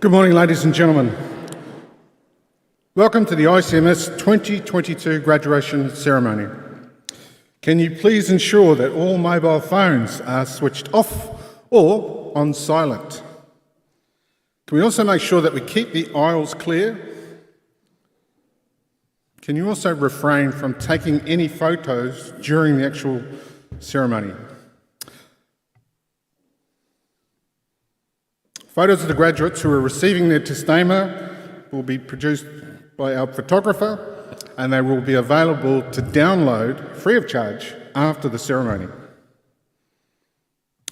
Good morning, ladies and gentlemen. Welcome to the ICMS 2022 graduation ceremony. Can you please ensure that all mobile phones are switched off or on silent? Can we also make sure that we keep the aisles clear? Can you also refrain from taking any photos during the actual ceremony? Photos of the graduates who are receiving their testama will be produced by our photographer, and they will be available to download free of charge after the ceremony.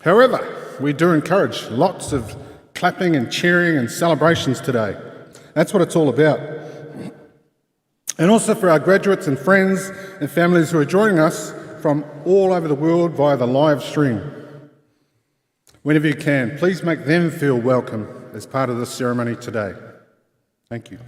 However, we do encourage lots of clapping and cheering and celebrations today. That's what it's all about. And also for our graduates and friends and families who are joining us from all over the world via the live stream. Whenever you can, please make them feel welcome as part of this ceremony today. Thank you.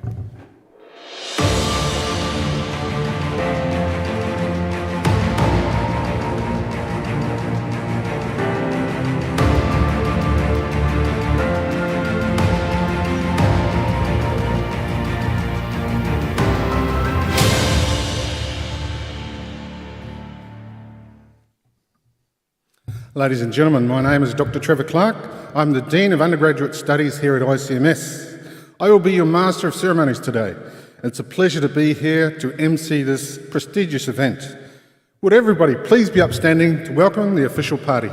Ladies and gentlemen, my name is Dr. Trevor Clark. I'm the Dean of Undergraduate Studies here at ICMS. I will be your Master of Ceremonies today. It's a pleasure to be here to MC this prestigious event. Would everybody please be upstanding to welcome the official party?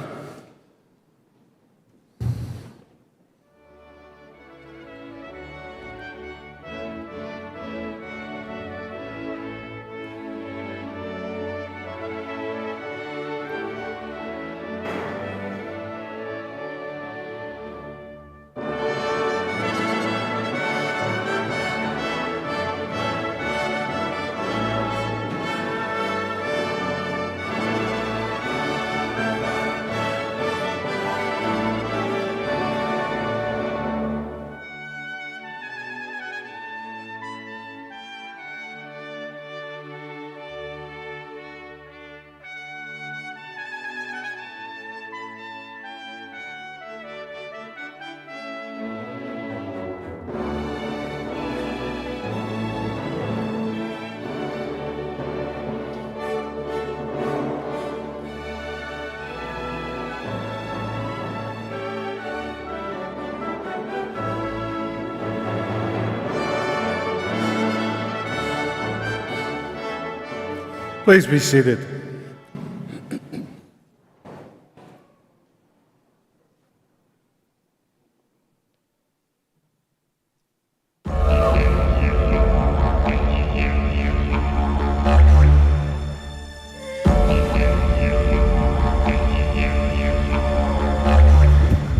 Please be seated.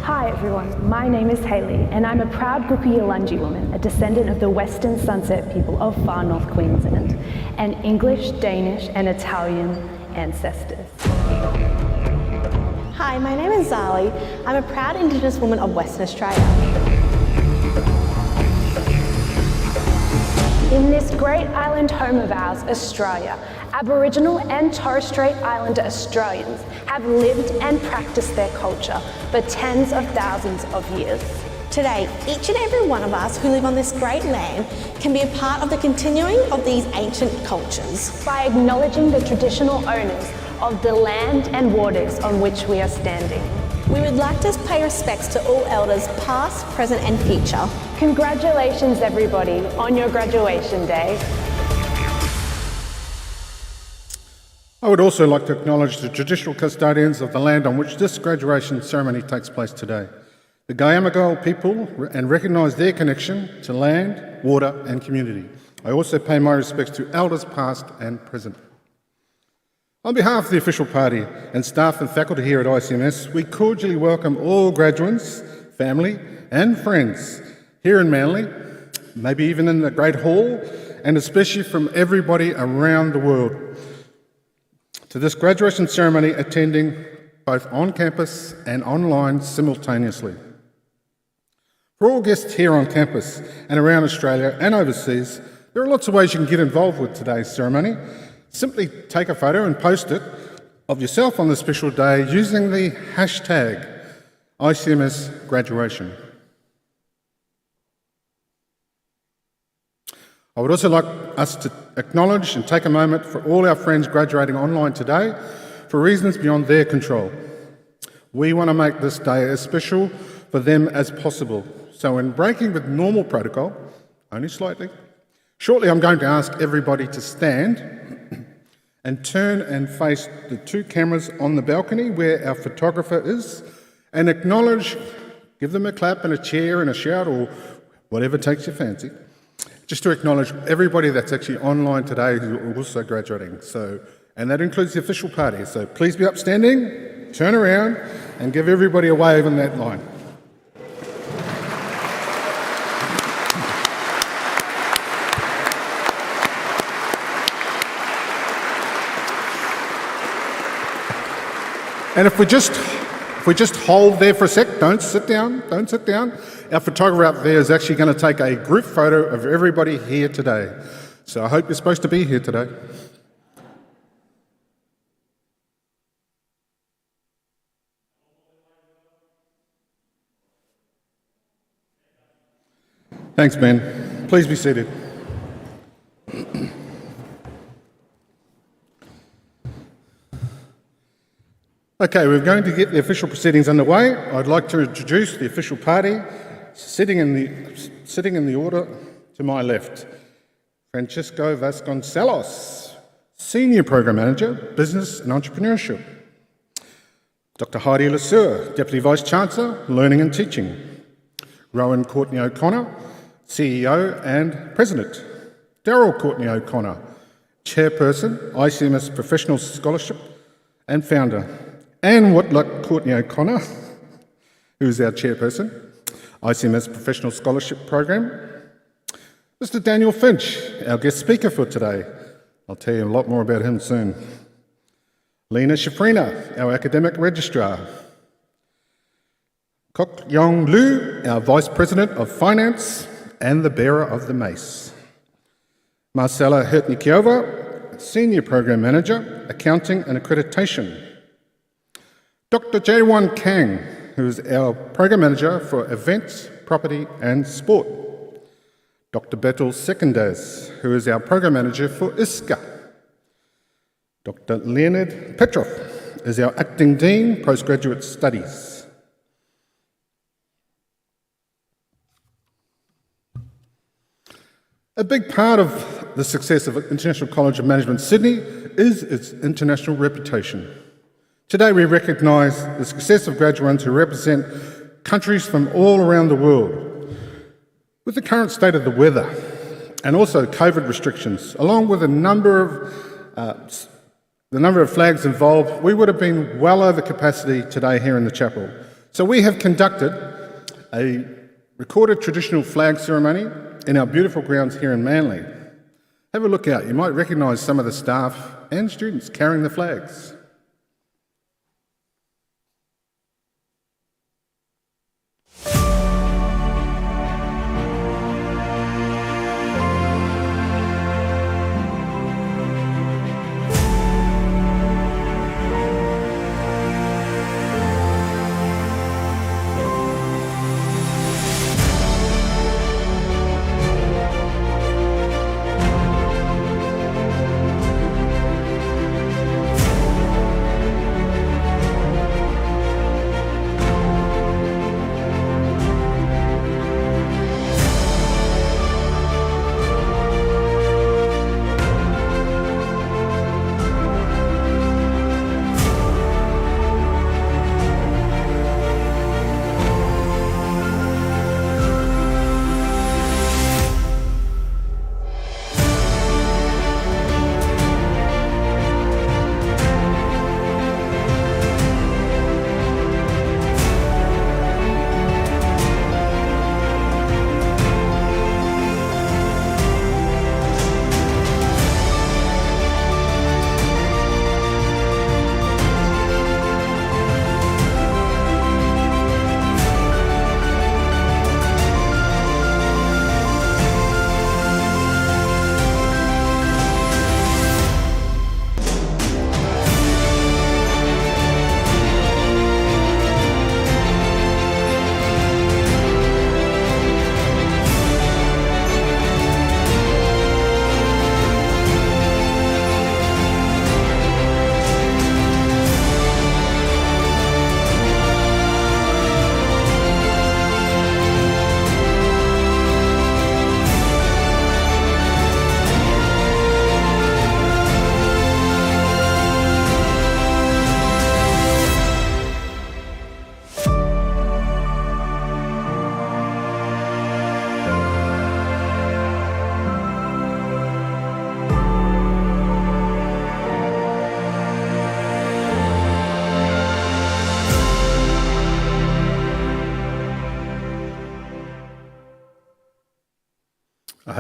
Hi everyone, my name is Hayley and I'm a proud Guppi-Yulunji woman, a descendant of the Western Sunset people of far north Queensland, and English, Danish and Italian ancestors. Hi, my name is Zali. I'm a proud Indigenous woman of Western Australia. In this great island home of ours, Australia, Aboriginal and Torres Strait Islander Australians have lived and practiced their culture for tens of thousands of years. Today, each and every one of us who live on this great land can be a part of the continuing of these ancient cultures. By acknowledging the traditional owners of the land and waters on which we are standing. We would like to pay respects to all elders past, present and future. Congratulations everybody on your graduation day. I would also like to acknowledge the traditional custodians of the land on which this graduation ceremony takes place today, the Gayamagal people, and recognise their connection to land, water and community. I also pay my respects to elders past and present. On behalf of the official party and staff and faculty here at ICMS, we cordially welcome all graduands, family and friends here in Manly, maybe even in the Great Hall, and especially from everybody around the world, to this graduation ceremony attending both on campus and online simultaneously. For all guests here on campus and around Australia and overseas, there are lots of ways you can get involved with today's ceremony. Simply take a photo and post it of yourself on this special day using the hashtag ICMS graduation. I would also like us to acknowledge and take a moment for all our friends graduating online today for reasons beyond their control. We want to make this day as special for them as possible. So in breaking with normal protocol, only slightly, shortly I'm going to ask everybody to stand and turn and face the two cameras on the balcony where our photographer is and acknowledge, give them a clap and a cheer and a shout or whatever takes your fancy, just to acknowledge everybody that's actually online today who are also graduating. And that includes the official party. So please be upstanding, turn around and give everybody a wave on that line. And if we just hold there for a sec, don't sit down. Our photographer up there is actually going to take a group photo of everybody here today. So I hope you're supposed to be here today. Thanks, Ben. Please be seated. Okay, we're going to get the official proceedings underway. I'd like to introduce the official party sitting in the order to my left. Francisco Vasconcelos, Senior Program Manager, Business and Entrepreneurship. Dr. Heidi Lesueur, Deputy Vice Chancellor, Learning and Teaching. Rowan Courtney O'Connor, CEO and President. Daryl Courtney O'Connor, Chairperson, ICMS Professional Scholarship and Founder. Anne Whitlock Courtney O'Connor, who is our Chairperson, ICMS Professional Scholarship Program. Mr. Daniel Finch, our guest speaker for today. I'll tell you a lot more about him soon. Lena Shafrina, our Academic Registrar. Kok Yong Lu, our Vice President of Finance and the bearer of the mace. Marcella Hertnikiova, Senior Program Manager, Accounting and Accreditation. Dr. Jaewon Kang, who is our Program Manager for Events, Property and Sport. Dr. Betul Sekundas, who is our Program Manager for ISCA. Dr. Leonid Petrov is our Acting Dean, Postgraduate Studies. A big part of the success of International College of Management Sydney is its international reputation. Today we recognise the success of graduands who represent countries from all around the world. With the current state of the weather and also COVID restrictions, along with the number of flags involved, we would have been well over capacity today here in the chapel. So we have conducted a recorded traditional flag ceremony in our beautiful grounds here in Manly. Have a look out. You might recognise some of the staff and students carrying the flags.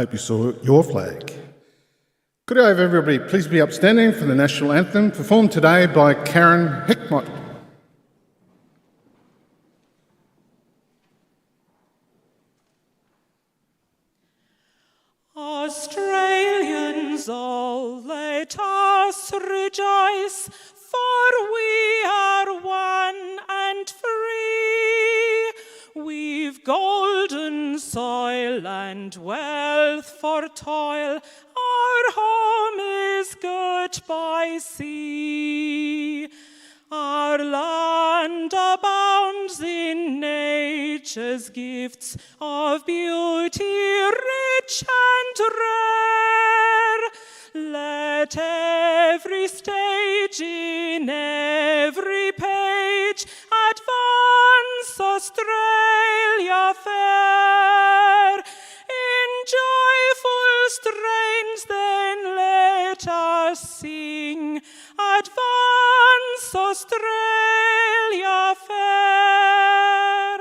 hope you saw your flag. Could I have everybody please be upstanding for the national anthem performed today by Karen Hickmott. Australians all, let us rejoice, for we are one and free. We've golden soil and wealth for toil, our home is good by sea. Our land abounds in nature's gifts of beauty rich and rare. Let every stage in every page advance Australia fair. In joyful strains then let us sing, advance Australia fair.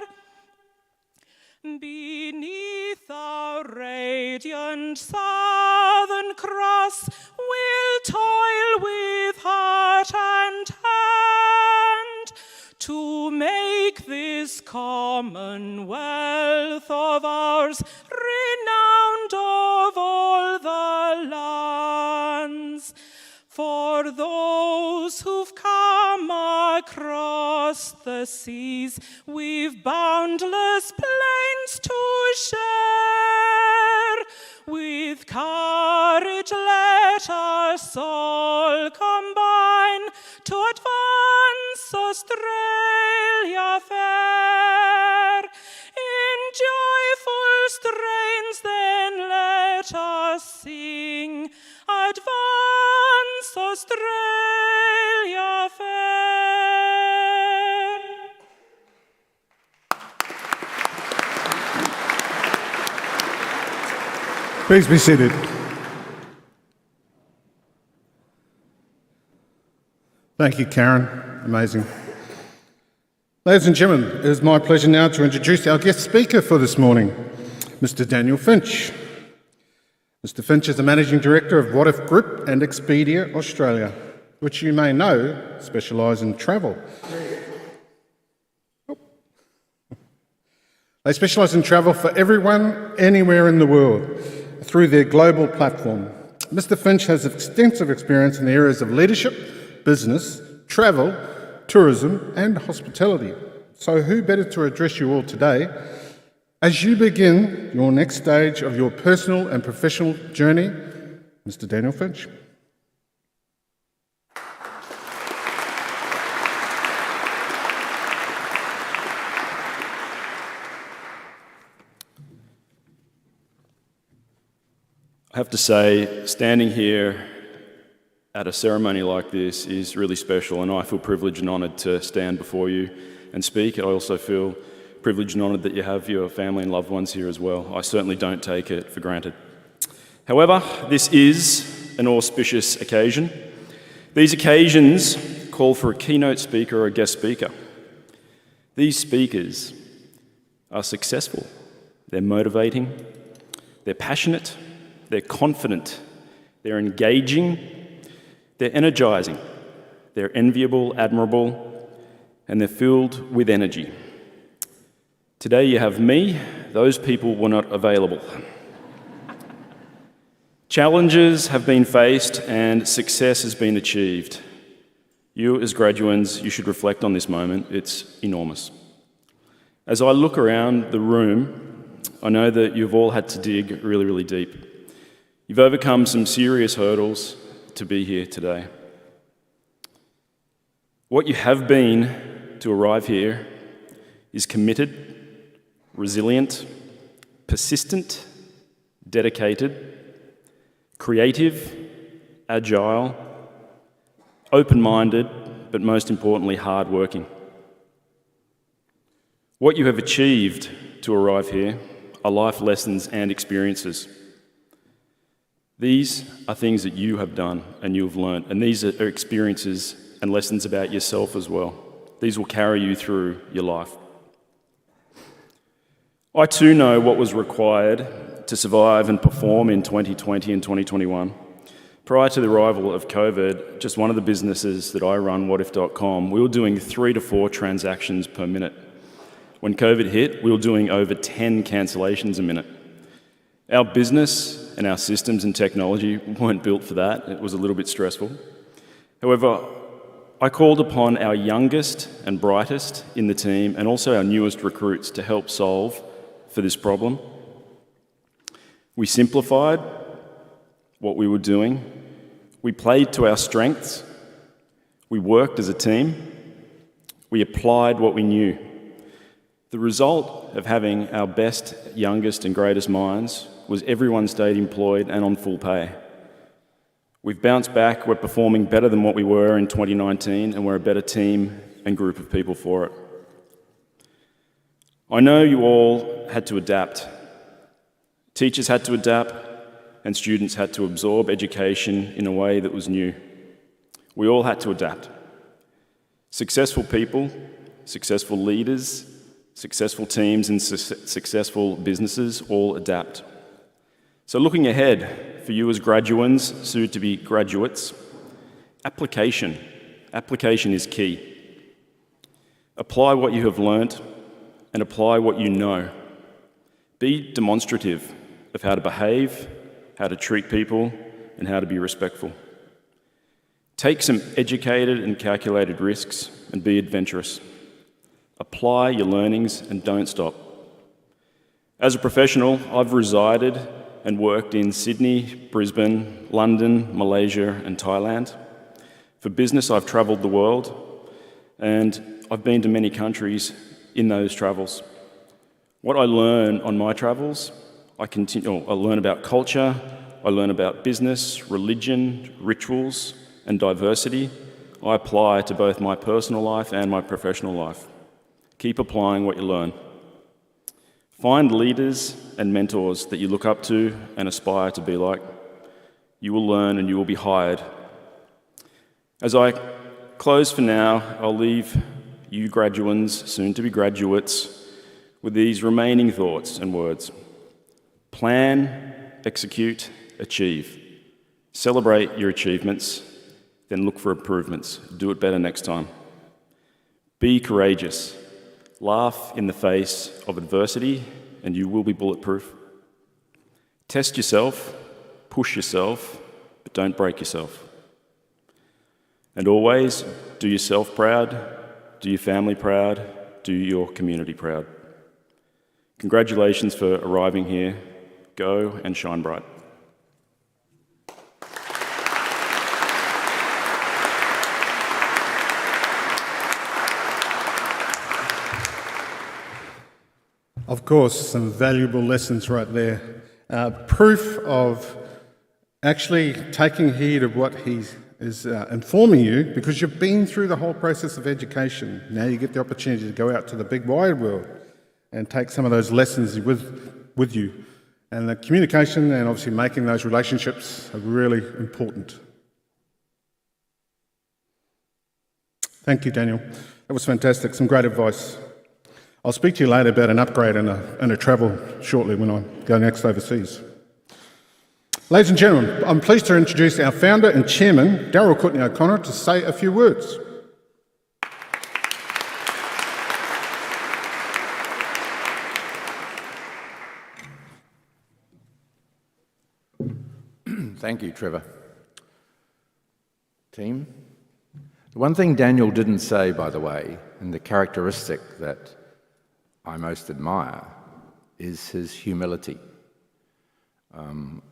Beneath our radiant Southern Cross, we'll toil with heart and hand to make this commonwealth of ours renowned of all the lands. For those who've come across the seas, we've boundless plains to share. With courage let us all combine to advance Australia fair. In joyful strains then let us sing, advance Australia fair. Please be seated. Thank you, Karen. Amazing. Ladies and gentlemen, it is my pleasure now to introduce our guest speaker for this morning, Mr. Daniel Finch. Mr. Finch is the Managing Director of What If Group and Expedia Australia, which you may know specialise in travel. They specialise in travel for everyone, anywhere in the world, through their global platform. Mr. Finch has extensive experience in the areas of leadership, business, travel, tourism and hospitality. So who better to address you all today as you begin your next stage of your personal and professional journey, Mr. Daniel Finch. I have to say, standing here at a ceremony like this is really special, and I feel privileged and honoured to stand before you and speak. I also feel privileged and honoured that you have your family and loved ones here as well. I certainly don't take it for granted. However, this is an auspicious occasion. These occasions call for a keynote speaker or a guest speaker. These speakers are successful, they're motivating, they're passionate, they're confident, they're engaging, they're energising, they're enviable, admirable, and they're filled with energy. Today you have me, those people were not available. Challenges have been faced and success has been achieved. You as graduands, you should reflect on this moment, it's enormous. As I look around the room, I know that you've all had to dig really, really deep. You've overcome some serious hurdles to be here today. What you have been to arrive here is committed, resilient, persistent, dedicated, creative, agile, open-minded, but most importantly, hard-working. What you have achieved to arrive here are life lessons and experiences. These are things that you have done and you have learned, and these are experiences and lessons about yourself as well. These will carry you through your life. I too know what was required to survive and perform in 2020 and 2021. Prior to the arrival of COVID, just one of the businesses that I run, whatif.com, we were doing 3 to 4 transactions per minute. When COVID hit, we were doing over 10 cancellations a minute. Our business and our systems and technology weren't built for that. It was a little bit stressful. However, I called upon our youngest and brightest in the team and also our newest recruits to help solve for this problem. We simplified what we were doing. We played to our strengths. We worked as a team. We applied what we knew. The result of having our best, youngest and greatest minds was everyone stayed employed and on full pay. We've bounced back, we're performing better than what we were in 2019, and we're a better team and group of people for it. I know you all had to adapt. Teachers had to adapt, and students had to absorb education in a way that was new. We all had to adapt. Successful people, successful leaders, successful teams and successful businesses all adapt. So looking ahead, for you as graduands, soon to be graduates, application is key. Apply what you have learnt and apply what you know. Be demonstrative of how to behave, how to treat people, and how to be respectful. Take some educated and calculated risks and be adventurous. Apply your learnings and don't stop. As a professional, I've resided and worked in Sydney, Brisbane, London, Malaysia, and Thailand. For business, I've travelled the world, and I've been to many countries in those travels. What I learn on my travels, I learn about culture, I learn about business, religion, rituals, and diversity. I apply to both my personal life and my professional life. Keep applying what you learn. Find leaders and mentors that you look up to and aspire to be like. You will learn and you will be hired. As I close for now, I'll leave you graduands, soon to be graduates, with these remaining thoughts and words. Plan, execute, achieve. Celebrate your achievements, then look for improvements. Do it better next time. Be courageous. Laugh in the face of adversity, and you will be bulletproof. Test yourself, push yourself, but don't break yourself. And always do yourself proud, do your family proud, do your community proud. Congratulations for arriving here. Go and shine bright. Of course, some valuable lessons right there. Proof of actually taking heed of what he is informing you, because you've been through the whole process of education. Now you get the opportunity to go out to the big wide world and take some of those lessons with you. And the communication and obviously making those relationships are really important. Thank you, Daniel. That was fantastic. Some great advice. I'll speak to you later about an upgrade and a travel shortly when I go next overseas. Ladies and gentlemen, I'm pleased to introduce our founder and chairman, Darryl Courtney O'Connor, to say a few words. Thank you, Trevor. Team. The one thing Daniel didn't say, by the way, and the characteristic that I most admire, is his humility.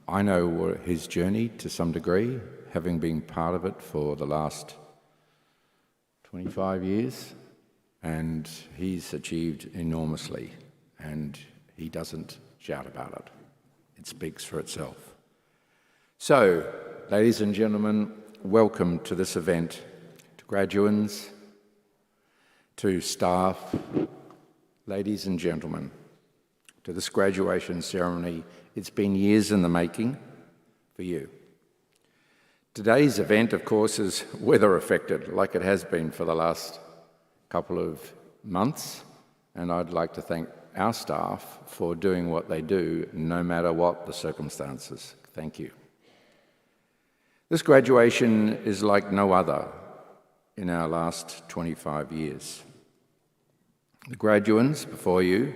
I know his journey to some degree, having been part of it for the last 25 years, and he's achieved enormously, and he doesn't shout about it. It speaks for itself. So, ladies and gentlemen, welcome to this event, to graduands, to staff, ladies and gentlemen, to this graduation ceremony. It's been years in the making for you. Today's event, of course, is weather affected, like it has been for the last couple of months, and I'd like to thank our staff for doing what they do, no matter what the circumstances. Thank you. This graduation is like no other in our last 25 years. The graduands before you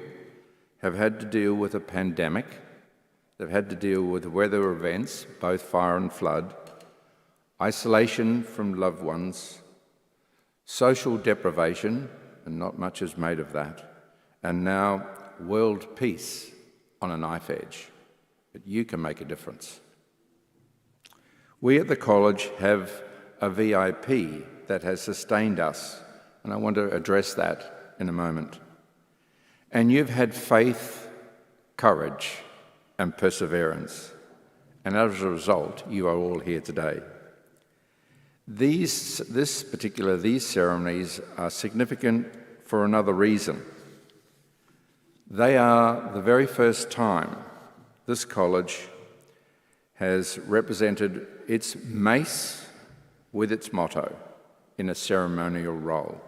have had to deal with a pandemic. They've had to deal with weather events, both fire and flood, isolation from loved ones, social deprivation, and not much is made of that, and now world peace on a knife edge. But you can make a difference. We at the college have a VIP that has sustained us, and I want to address that in a moment. And you've had faith, courage, and perseverance, and as a result, you are all here today. These ceremonies are significant for another reason. They are the very first time this college has represented its mace with its motto in a ceremonial role.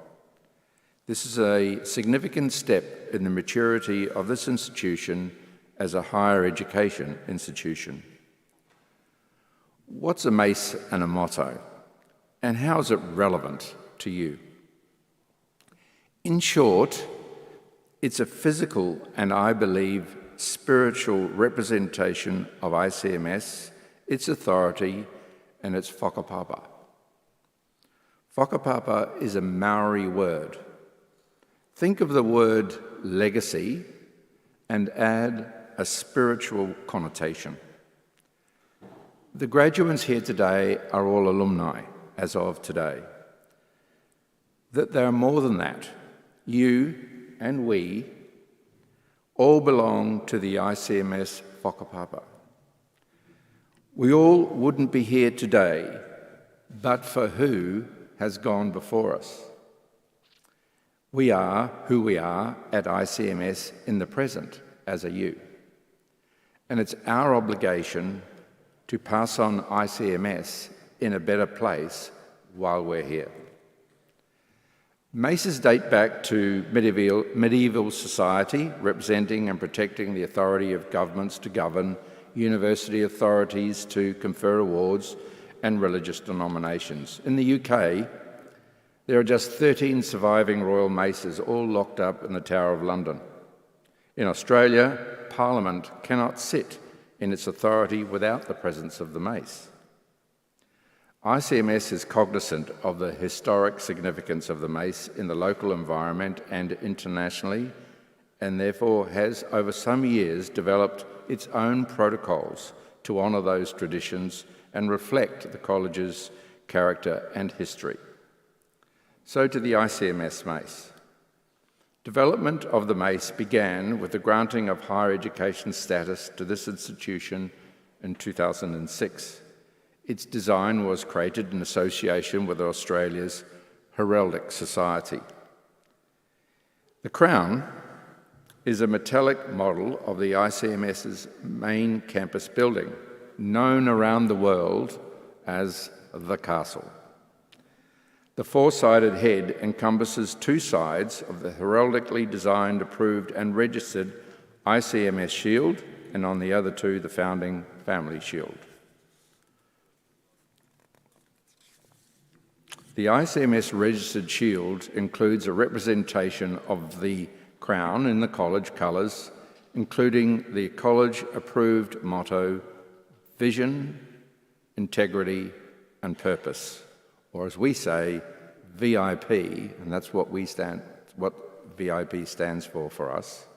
This is a significant step in the maturity of this institution as a higher education institution. What's a mace and a motto, and how is it relevant to you? In short, it's a physical and, I believe, spiritual representation of ICMS, its authority, and its whakapapa. Whakapapa is a Maori word. Think of the word legacy and add a spiritual connotation. The graduates here today are all alumni as of today. That they are more than that. You and we all belong to the ICMS whakapapa. We all wouldn't be here today but for who has gone before us. We are who we are at ICMS in the present as a you. And it's our obligation to pass on ICMS in a better place while we're here. Maces date back to medieval society, representing and protecting the authority of governments to govern, university authorities to confer awards, and religious denominations. In the UK, there are just 13 surviving royal maces, all locked up in the Tower of London. In Australia, Parliament cannot sit in its authority without the presence of the mace. ICMS is cognizant of the historic significance of the mace in the local environment and internationally, and therefore has over some years developed its own protocols to honour those traditions and reflect the college's character and history. So to the ICMS mace. Development of the mace began with the granting of higher education status to this institution in 2006. Its design was created in association with Australia's Heraldic Society. The crown is a metallic model of the ICMS's main campus building, known around the world as the Castle. The four-sided head encompasses two sides of the heraldically designed, approved and registered ICMS shield, and on the other two, the founding family shield. The ICMS registered shield includes a representation of the crown in the college colours, including the college-approved motto, vision, integrity and purpose, or as we say, VIP, and that's what VIP stands for us.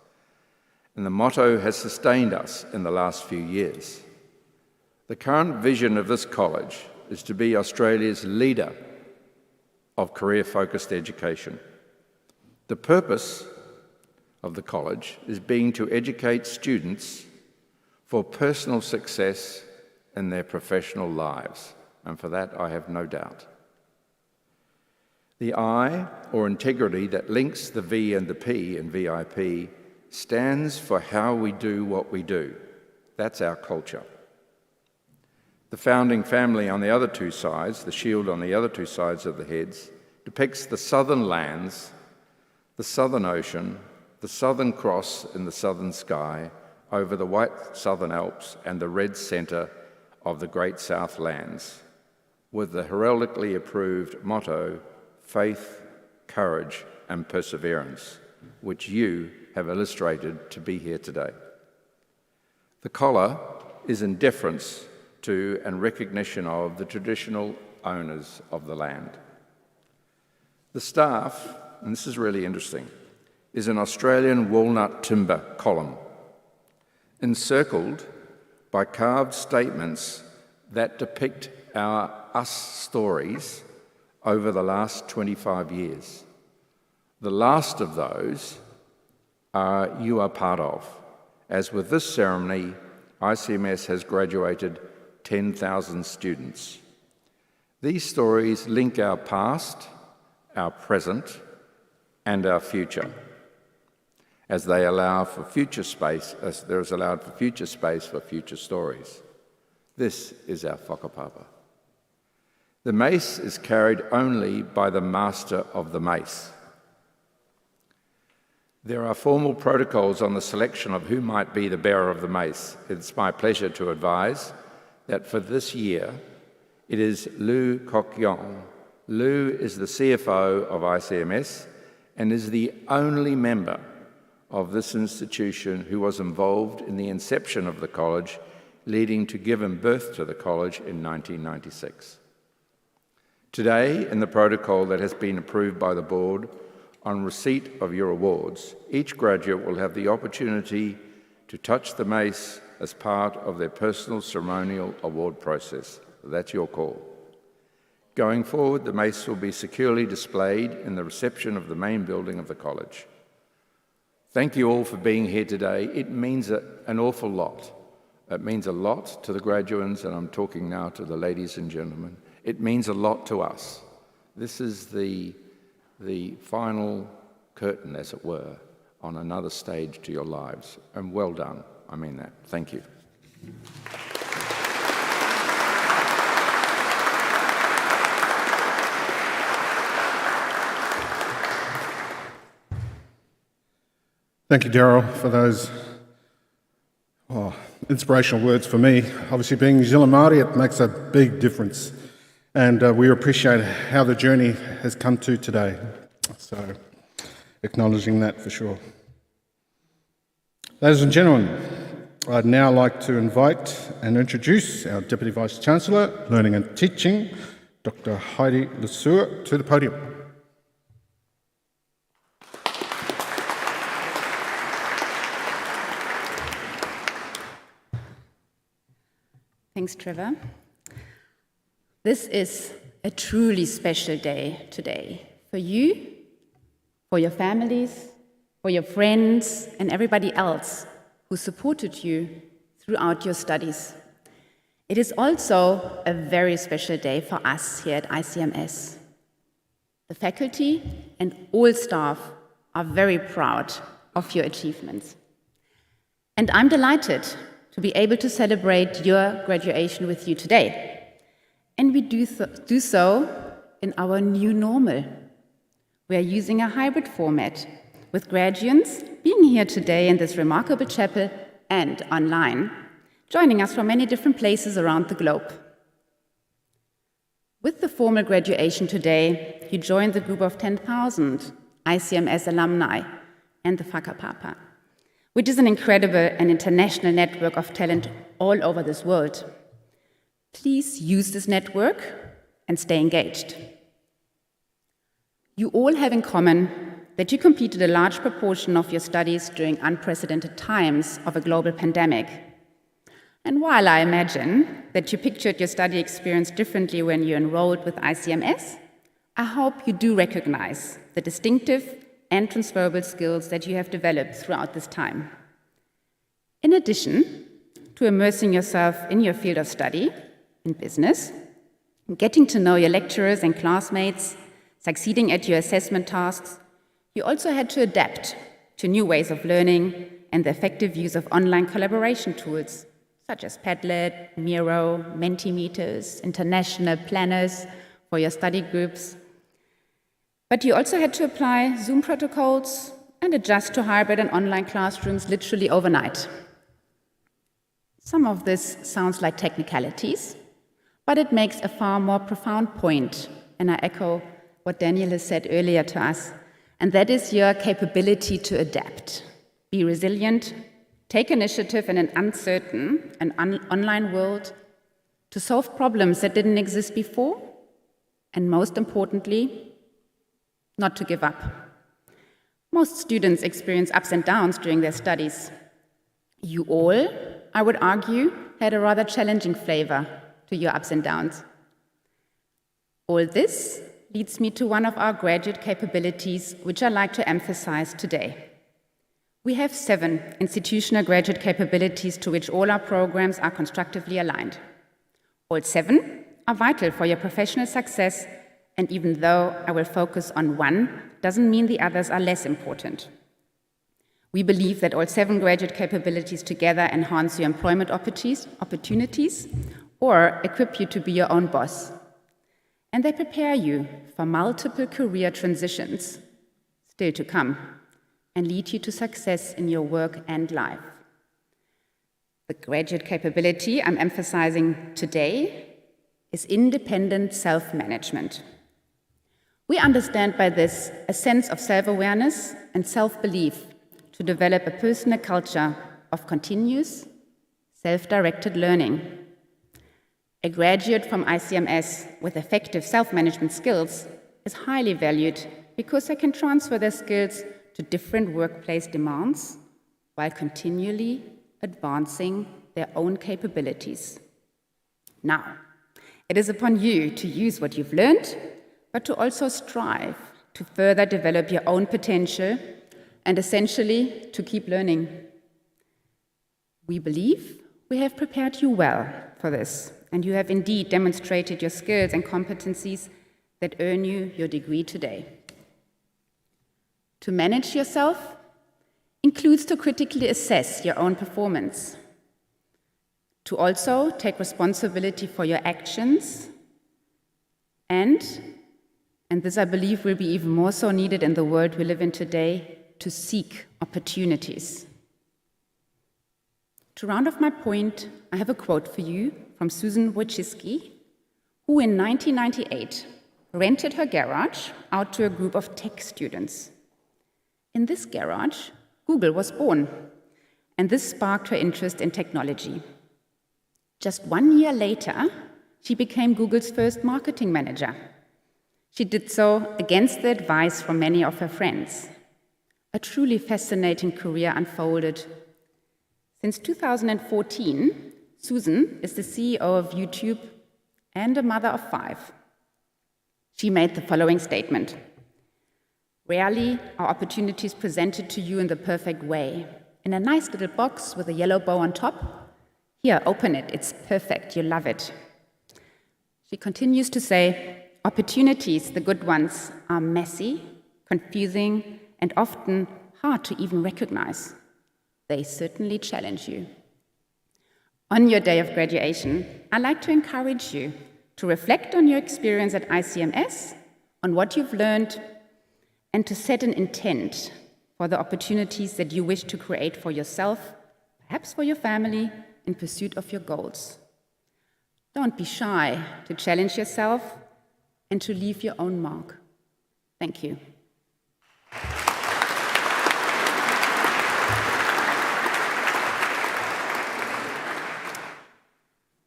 And the motto has sustained us in the last few years. The current vision of this college is to be Australia's leader of career-focused education. The purpose of the college is being to educate students for personal success in their professional lives, and for that I have no doubt. The I, or integrity, that links the V and the P in VIP stands for how we do what we do. That's our culture. The founding family on the other two sides, the shield on the other two sides of the heads, depicts the southern lands, the southern ocean, the Southern Cross in the southern sky over the white Southern Alps and the red centre of the Great South Lands, with the heraldically approved motto, faith, courage and perseverance, which you have illustrated to be here today. The collar is in deference to and recognition of the traditional owners of the land. The staff, and this is really interesting, is an Australian walnut timber column, encircled by carved statements that depict our us stories over the last 25 years. The last of those you are part of, as with this ceremony, ICMS has graduated 10,000 students. These stories link our past, our present, and our future, as they allow for future space, as there is allowed for future space for future stories. This is our whakapapa. The mace is carried only by the master of the mace. There are formal protocols on the selection of who might be the bearer of the mace. It's my pleasure to advise that for this year, it is Lou Kokyong. Lou is the CFO of ICMS and is the only member of this institution who was involved in the inception of the college, leading to giving birth to the college in 1996. Today, in the protocol that has been approved by the board, on receipt of your awards, each graduate will have the opportunity to touch the mace as part of their personal ceremonial award process. That's your call. Going forward, the mace will be securely displayed in the reception of the main building of the college. Thank you all for being here today. It means an awful lot. It means a lot to the graduands, and I'm talking now to the ladies and gentlemen. It means a lot to us. This is the final curtain, as it were, on another stage to your lives. And well done. I mean that. Thank you. Thank you, Daryl, for those inspirational words for me. Obviously, being New Zealand Māori, it makes a big difference. And we appreciate how the journey has come to today. So, acknowledging that for sure. Ladies and gentlemen, I'd now like to invite and introduce our Deputy Vice-Chancellor, Learning and Teaching, Dr. Heidi Lesueur, to the podium. Thanks, Trevor. This is a truly special day today for you, for your families, for your friends, and everybody else who supported you throughout your studies. It is also a very special day for us here at ICMS. The faculty and all staff are very proud of your achievements. And I'm delighted to be able to celebrate your graduation with you today. And we do so in our new normal. We are using a hybrid format, with graduates being here today in this remarkable chapel and online, joining us from many different places around the globe. With the formal graduation today, you join the group of 10,000 ICMS alumni and the whakapapa, which is an incredible and international network of talent all over this world. Please use this network and stay engaged. You all have in common that you completed a large proportion of your studies during unprecedented times of a global pandemic. And while I imagine that you pictured your study experience differently when you enrolled with ICMS, I hope you do recognize the distinctive and transferable skills that you have developed throughout this time. In addition to immersing yourself in your field of study, in business, getting to know your lecturers and classmates, succeeding at your assessment tasks, you also had to adapt to new ways of learning and the effective use of online collaboration tools, such as Padlet, Miro, Mentimeters, international planners for your study groups. But you also had to apply Zoom protocols, and adjust to hybrid and online classrooms literally overnight. Some of this sounds like technicalities, but it makes a far more profound point, and I echo what Daniel has said earlier to us, and that is your capability to adapt, be resilient, take initiative in an uncertain and online world, to solve problems that didn't exist before, and most importantly, not to give up. Most students experience ups and downs during their studies. You all, I would argue, had a rather challenging flavor to your ups and downs. All this leads me to one of our graduate capabilities, which I like to emphasize today. We have 7 institutional graduate capabilities to which all our programs are constructively aligned. All 7 are vital for your professional success, and even though I will focus on one, doesn't mean the others are less important. We believe that all 7 graduate capabilities together enhance your employment opportunities or equip you to be your own boss. And they prepare you for multiple career transitions still to come and lead you to success in your work and life. The graduate capability I'm emphasizing today is independent self-management. We understand by this a sense of self-awareness and self-belief to develop a personal culture of continuous, self-directed learning. A graduate from ICMS with effective self-management skills is highly valued because they can transfer their skills to different workplace demands while continually advancing their own capabilities. Now, it is upon you to use what you've learned, but to also strive to further develop your own potential and essentially to keep learning. We believe we have prepared you well for this, and you have indeed demonstrated your skills and competencies that earn you your degree today. To manage yourself includes to critically assess your own performance, to also take responsibility for your actions, and this I believe will be even more so needed in the world we live in today, to seek opportunities. To round off my point, I have a quote for you from Susan Wojcicki, who in 1998 rented her garage out to a group of tech students. In this garage, Google was born, and this sparked her interest in technology. Just 1 year later, she became Google's first marketing manager. She did so against the advice from many of her friends. A truly fascinating career unfolded. Since 2014, Susan is the CEO of YouTube and a mother of 5. She made the following statement: "Rarely are opportunities presented to you in the perfect way. In a nice little box with a yellow bow on top. Here, open it, it's perfect, you love it." She continues to say, "Opportunities, the good ones, are messy, confusing, and often hard to even recognize. They certainly challenge you." On your day of graduation, I'd like to encourage you to reflect on your experience at ICMS, on what you've learned, and to set an intent for the opportunities that you wish to create for yourself, perhaps for your family, in pursuit of your goals. Don't be shy to challenge yourself and to leave your own mark. Thank you.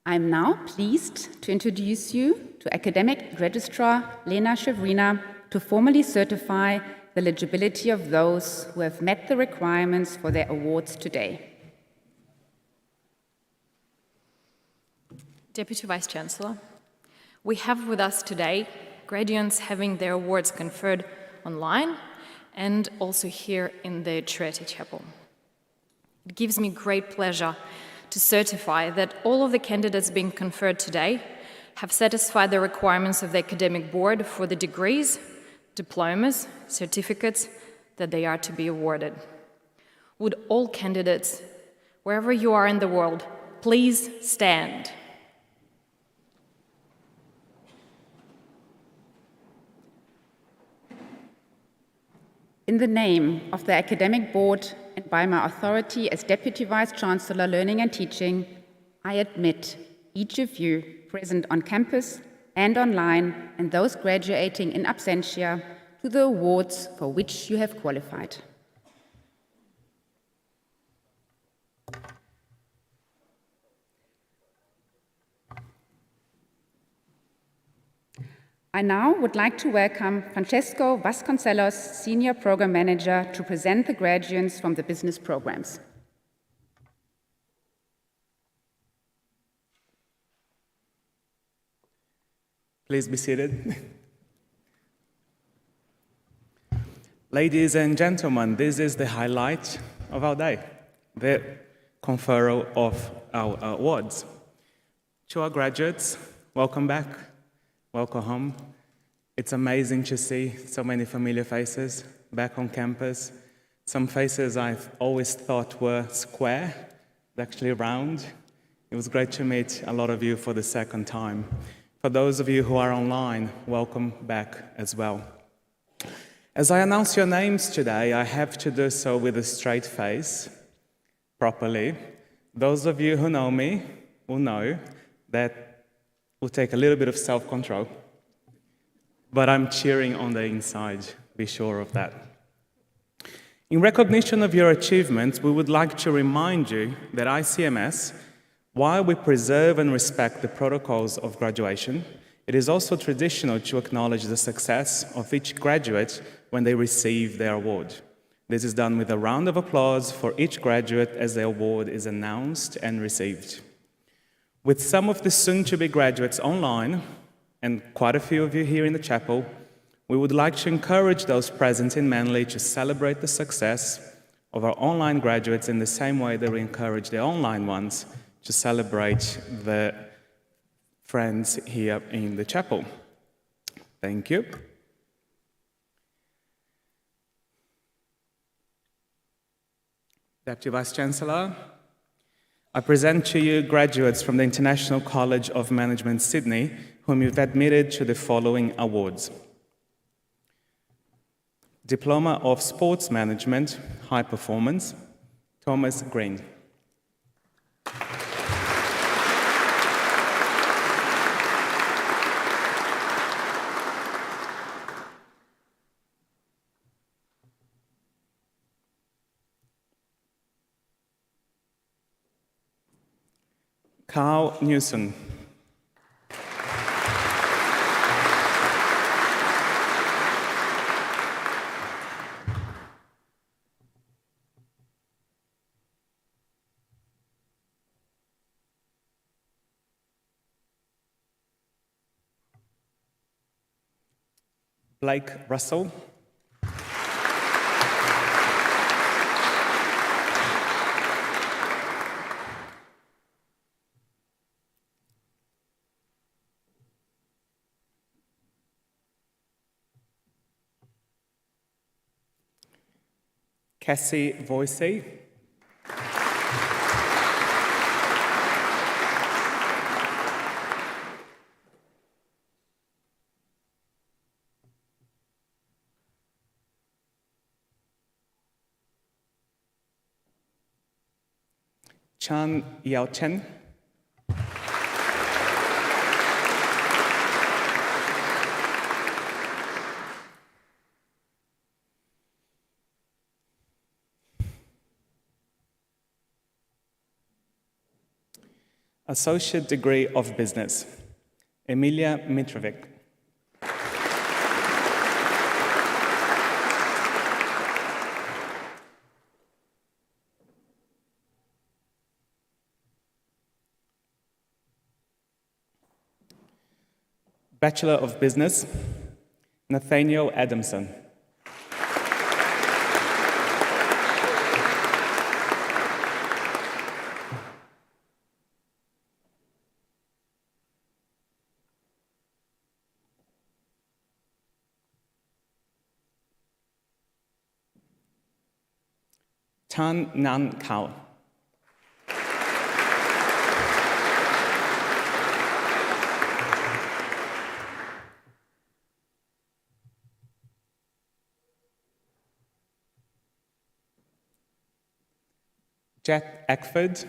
I'm now pleased to introduce you to Academic Registrar Lena Shchevrina to formally certify the eligibility of those who have met the requirements for their awards today. Deputy Vice-Chancellor, we have with us today graduates having their awards conferred online and also here in the Charity Chapel. It gives me great pleasure to certify that all of the candidates being conferred today have satisfied the requirements of the academic board for the degrees, diplomas, certificates that they are to be awarded. Would all candidates, wherever you are in the world, please stand. in the name of the Academic Board and by my authority as Deputy Vice-Chancellor Learning and Teaching, I admit each of you present on campus and online and those graduating in absentia to the awards for which you have qualified. I now would like to welcome Francesco Vasconcelos, Senior Program Manager, to present the graduates from the business programs. Please be seated. Ladies and gentlemen, this is the highlight of our day, the conferral of our awards. To our graduates, welcome back. Welcome home. It's amazing to see so many familiar faces back on campus. Some faces I've always thought were square, but actually round. It was great to meet a lot of you for the second time. For those of you who are online, welcome back as well. As I announce your names today, I have to do so with a straight face, properly. Those of you who know me will know that will take a little bit of self-control, but I'm cheering on the inside, be sure of that. In recognition of your achievements, we would like to remind you that ICMS, while we preserve and respect the protocols of graduation, it is also traditional to acknowledge the success of each graduate when they receive their award. This is done with a round of applause for each graduate as the award is announced and received. With some of the soon-to-be graduates online, and quite a few of you here in the chapel, we would like to encourage those present in Manly to celebrate the success of our online graduates in the same way that we encourage the online ones to celebrate the friends here in the chapel. Thank you. Deputy Vice-Chancellor, I present to you graduates from the International College of Management, Sydney, whom you've admitted to the following awards. Diploma of Sports Management, High Performance, Thomas Green. Carl Newson. Blake Russell. Cassie Voisey. Chan Yao Chen. Associate Degree of Business, Emilia Mitrovic. Bachelor of Business, Nathaniel Adamson. Tan Nan Kao. Jet Eckford,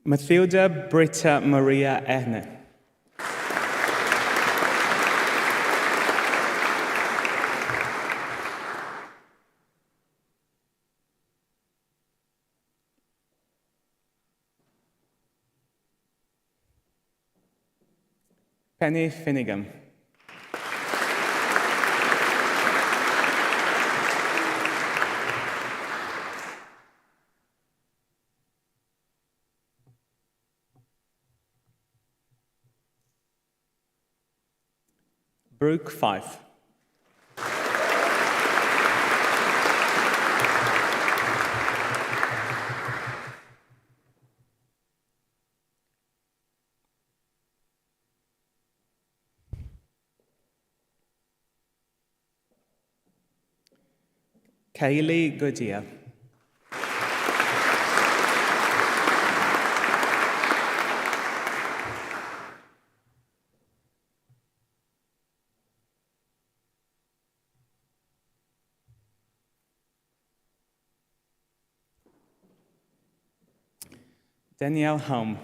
Mathilda Britta Maria Ehne, Penny Finnegan, Brooke Fife, Kaylee Goodyear, Danielle Home,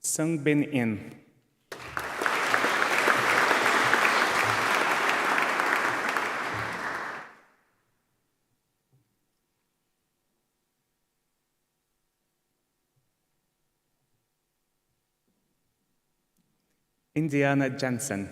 Sung Bin In, Indiana Jensen,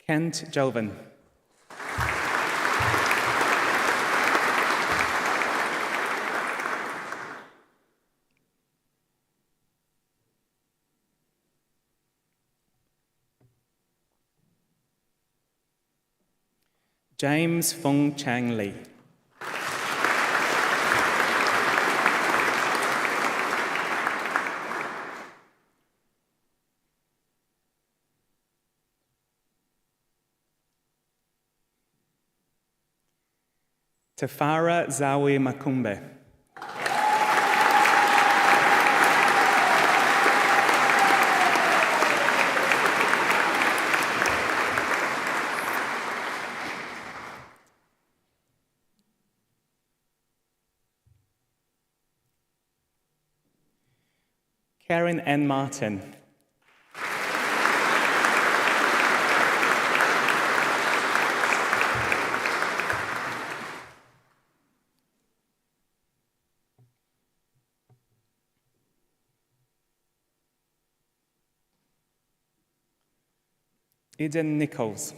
Kent Joven, James Fung Chang Lee, Tafara Zawi Makumbe, Karen N. Martin, Eden Nichols,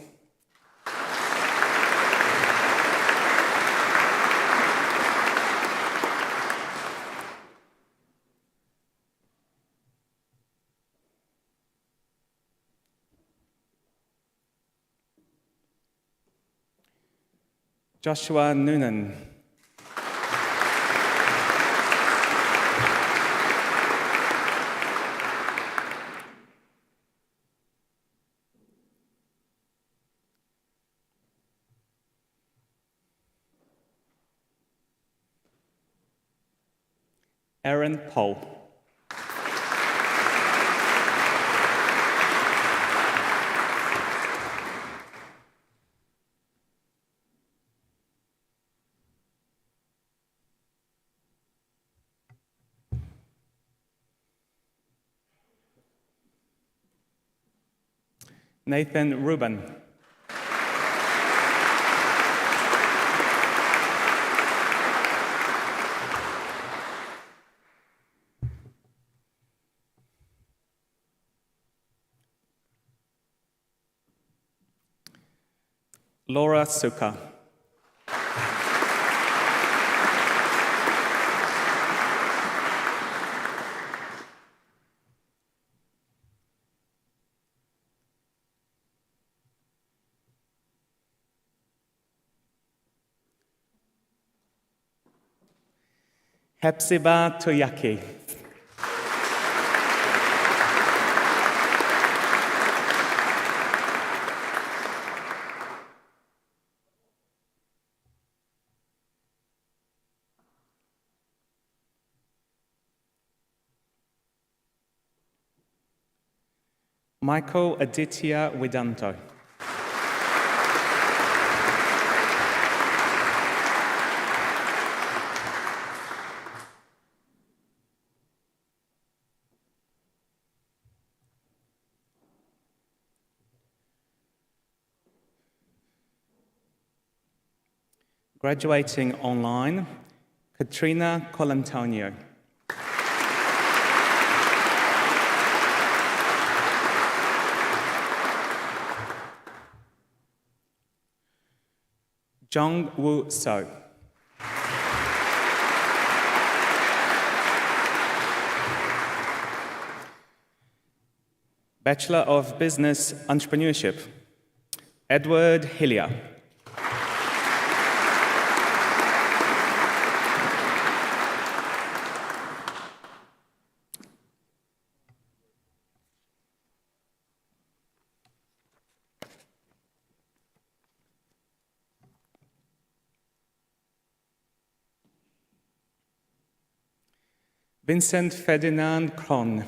Joshua Noonan, Aaron Paul, Nathan Rubin, Laura Suka, Hepzibah Toyaki. Michael Aditya Widanto. Graduating online, Katrina Colantonio. Jong Woo So. Bachelor of Business Entrepreneurship, Edward Hillier. Vincent Ferdinand Kron.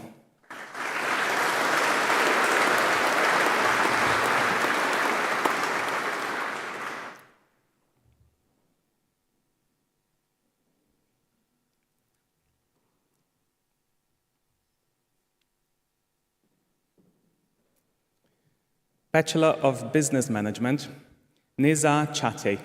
Bachelor of Business Management, Nizar Chatti.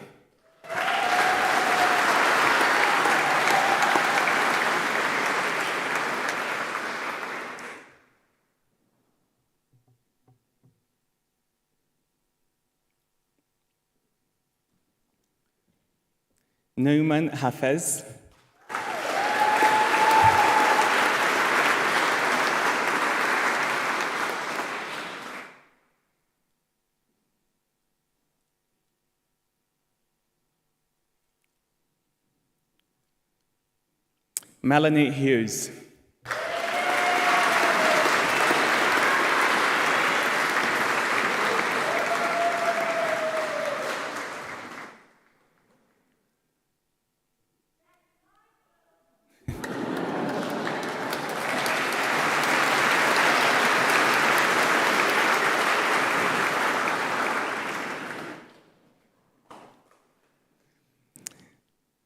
Nouman Hafez. Melanie Hughes.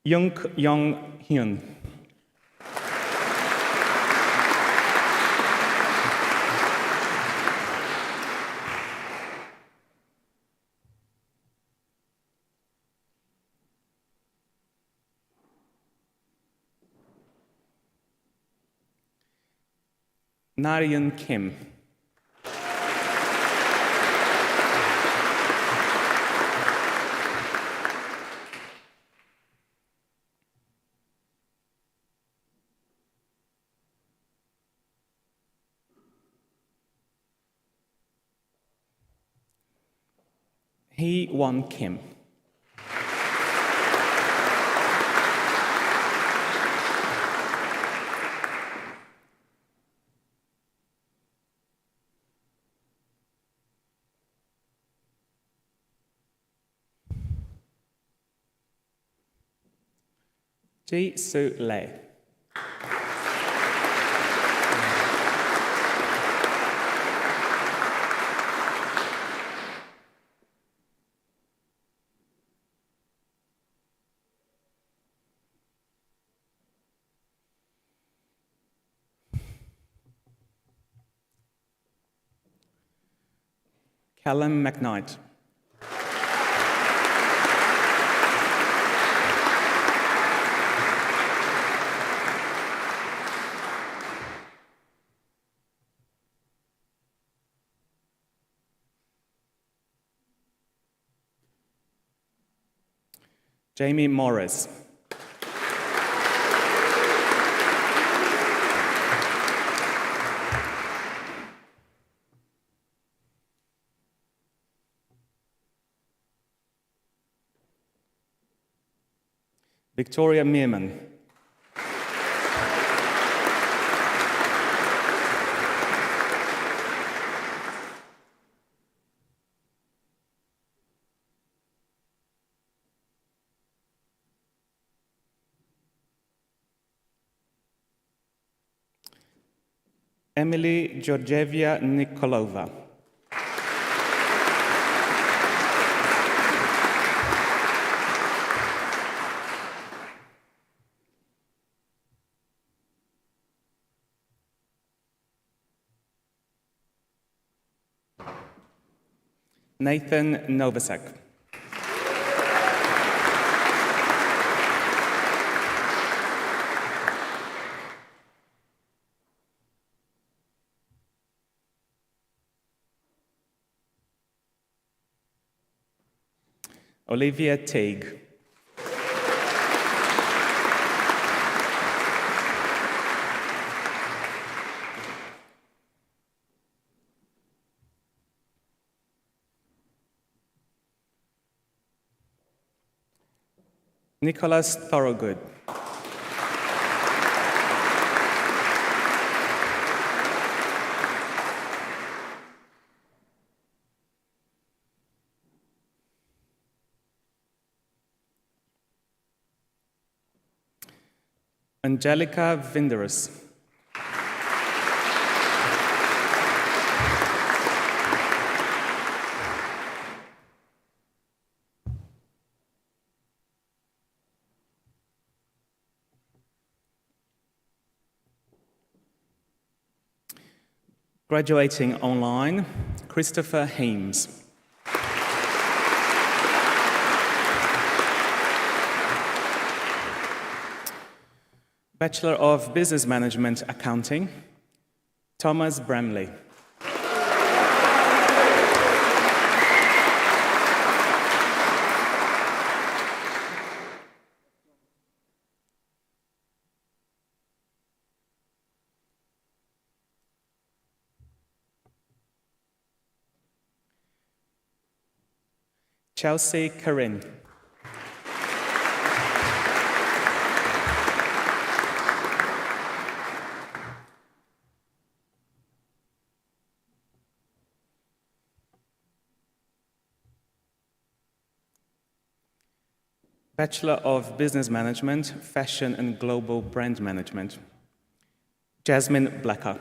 Young Yong Hyun. Narayan Kim. Hee Won Kim. Ji Soo Lee. Callum McKnight. Jamie Morris. Victoria Meerman. Emily Georgieva Nikolova. Nathan Novosek. Olivia Teague. Nicholas Thorogood. Angelica Vinderus. Graduating online, Christopher Hames. Bachelor of Business Management Accounting, Thomas Bramley. Chelsea Karin. Bachelor of Business Management, Fashion and Global Brand Management, Jasmine Blacker.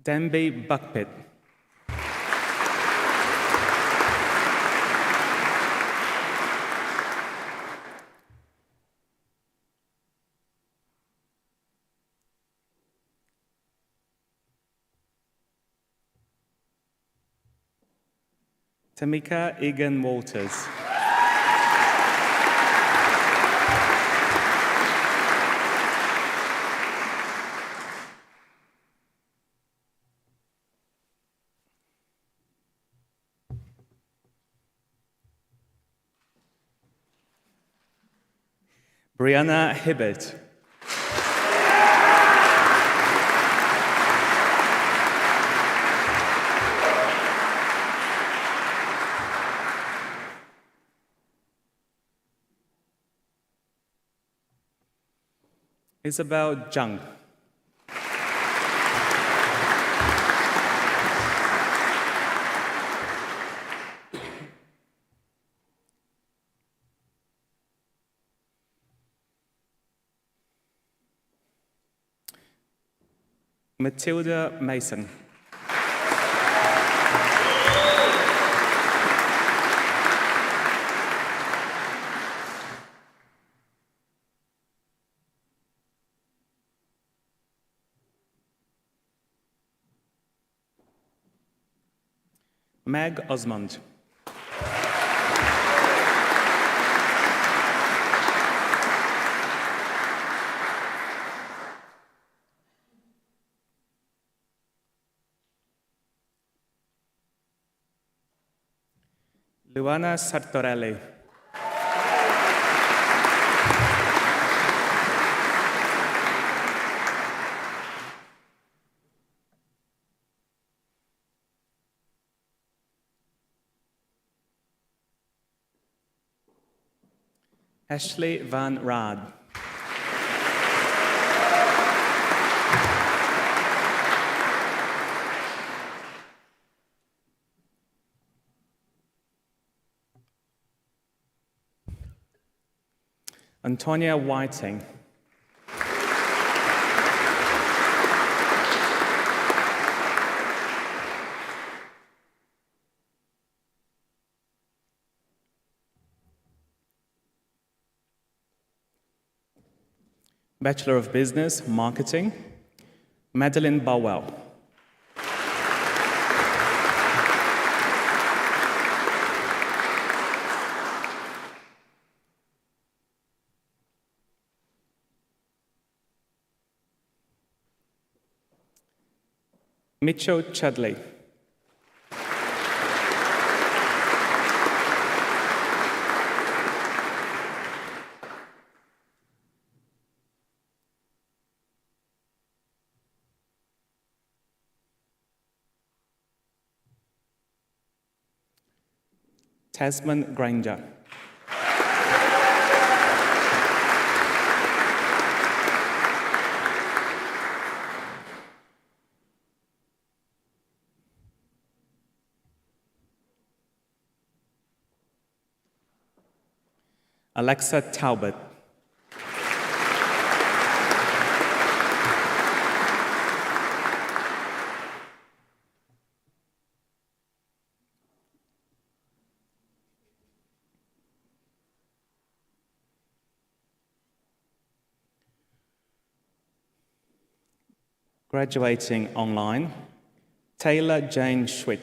Denby Buckpit. Tamika Egan Walters. Brianna Hibbert. Isabel Zhang. Matilda Mason. Meg Osmond. Luana Sartorelli. Ashley Van Raad. Antonia Whiting. Bachelor of Business, Marketing, Madeline Bowell. Mitchell Chudley. Tasman Granger. Alexa Talbot. Graduating online, Taylor Jane Schwitt.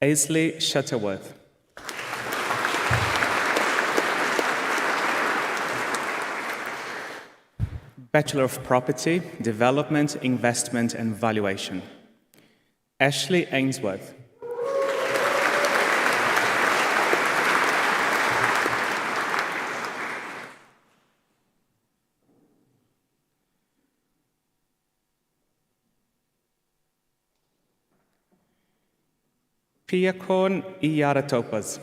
Aisley Shuttleworth. Bachelor of Property, Development, Investment and Valuation, Ashley Ainsworth. Piakon Iyaratopaz.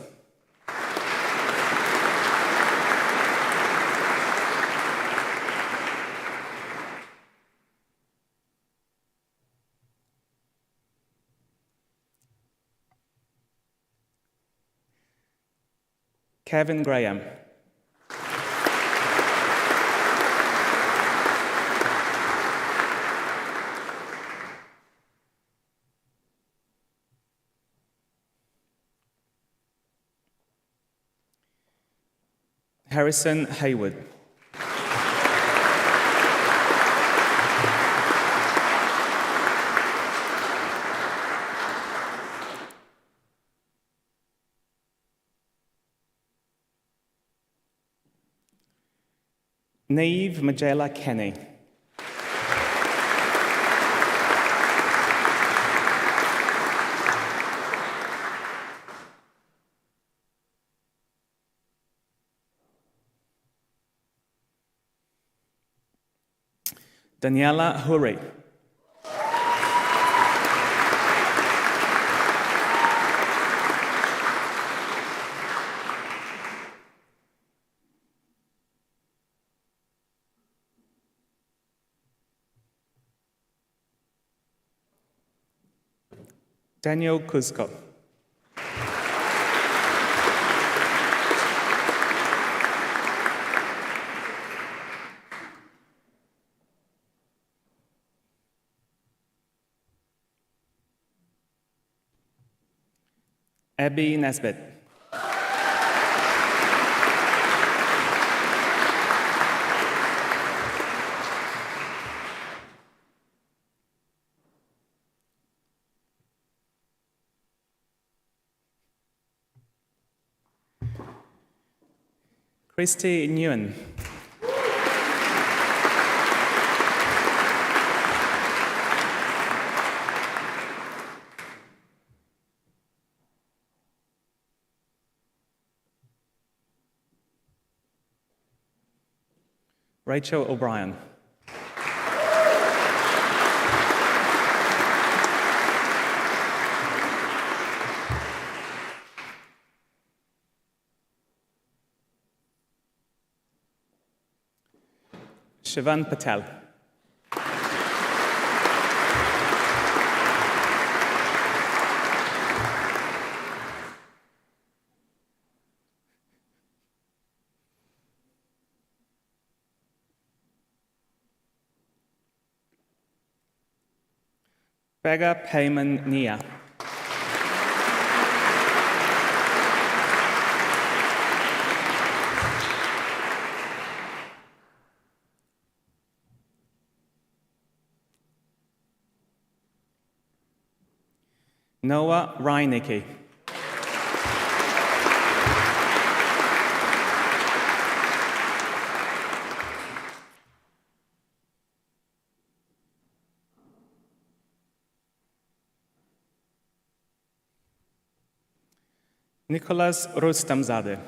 Kevin Graham. Harrison Haywood. Naive Majela Kenny. Daniela Hurry. Daniel Kuzko. Abby Nesbitt. Christy Nguyen. Rachel O'Brien. Shivan Patel. Pega Payman Nia. Noah Reinicke. Nicholas Rustamzadeh.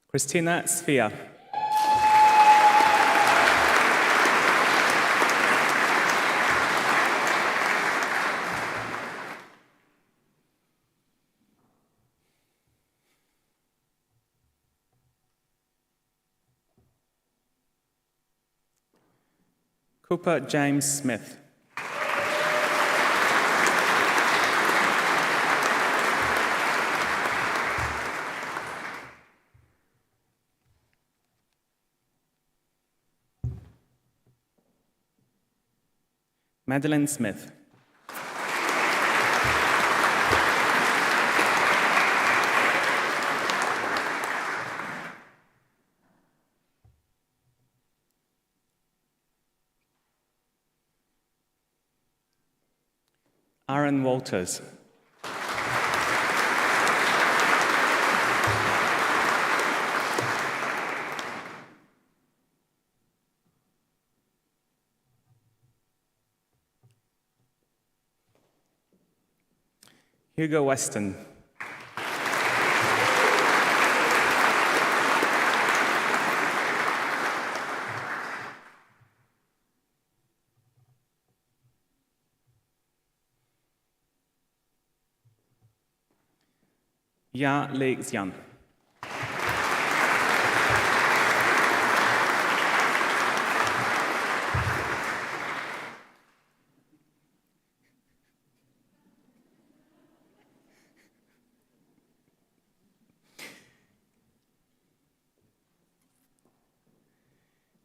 Christina Sfia. Cooper James Smith. Madeline Smith. Aaron Walters. Hugo Weston. Ya Lexian.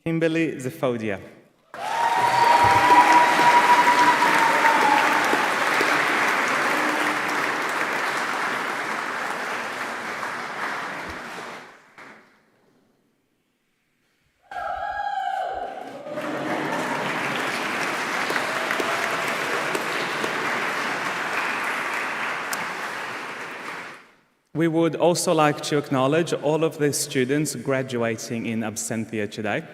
Kimberly Zefodia. We would also like to acknowledge all of the students graduating in absentia today.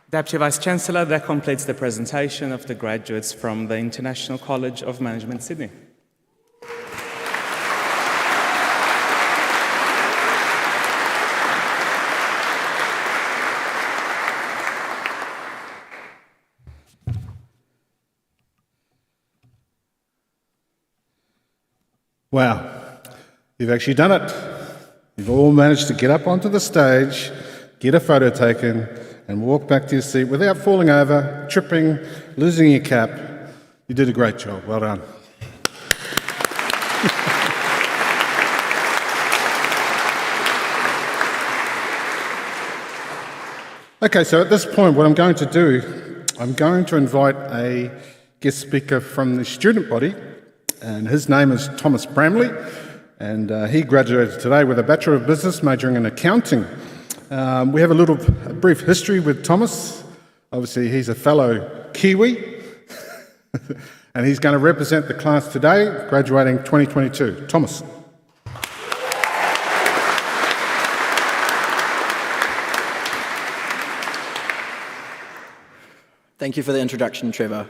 Deputy Vice-Chancellor, that completes the presentation of the graduates from the International College of Management, Sydney. Wow, you've actually done it. You've all managed to get up onto the stage, get a photo taken, and walk back to your seat without falling over, tripping, losing your cap. You did a great job. Well done. Okay, so at this point, what I'm going to do, I'm going to invite a guest speaker from the student body, and his name is Thomas Bramley, and he graduated today with a Bachelor of Business majoring in accounting. We have a brief history with Thomas. Obviously, he's a fellow Kiwi, and he's going to represent the class today, graduating 2022. Thomas. Thank you for the introduction, Trevor.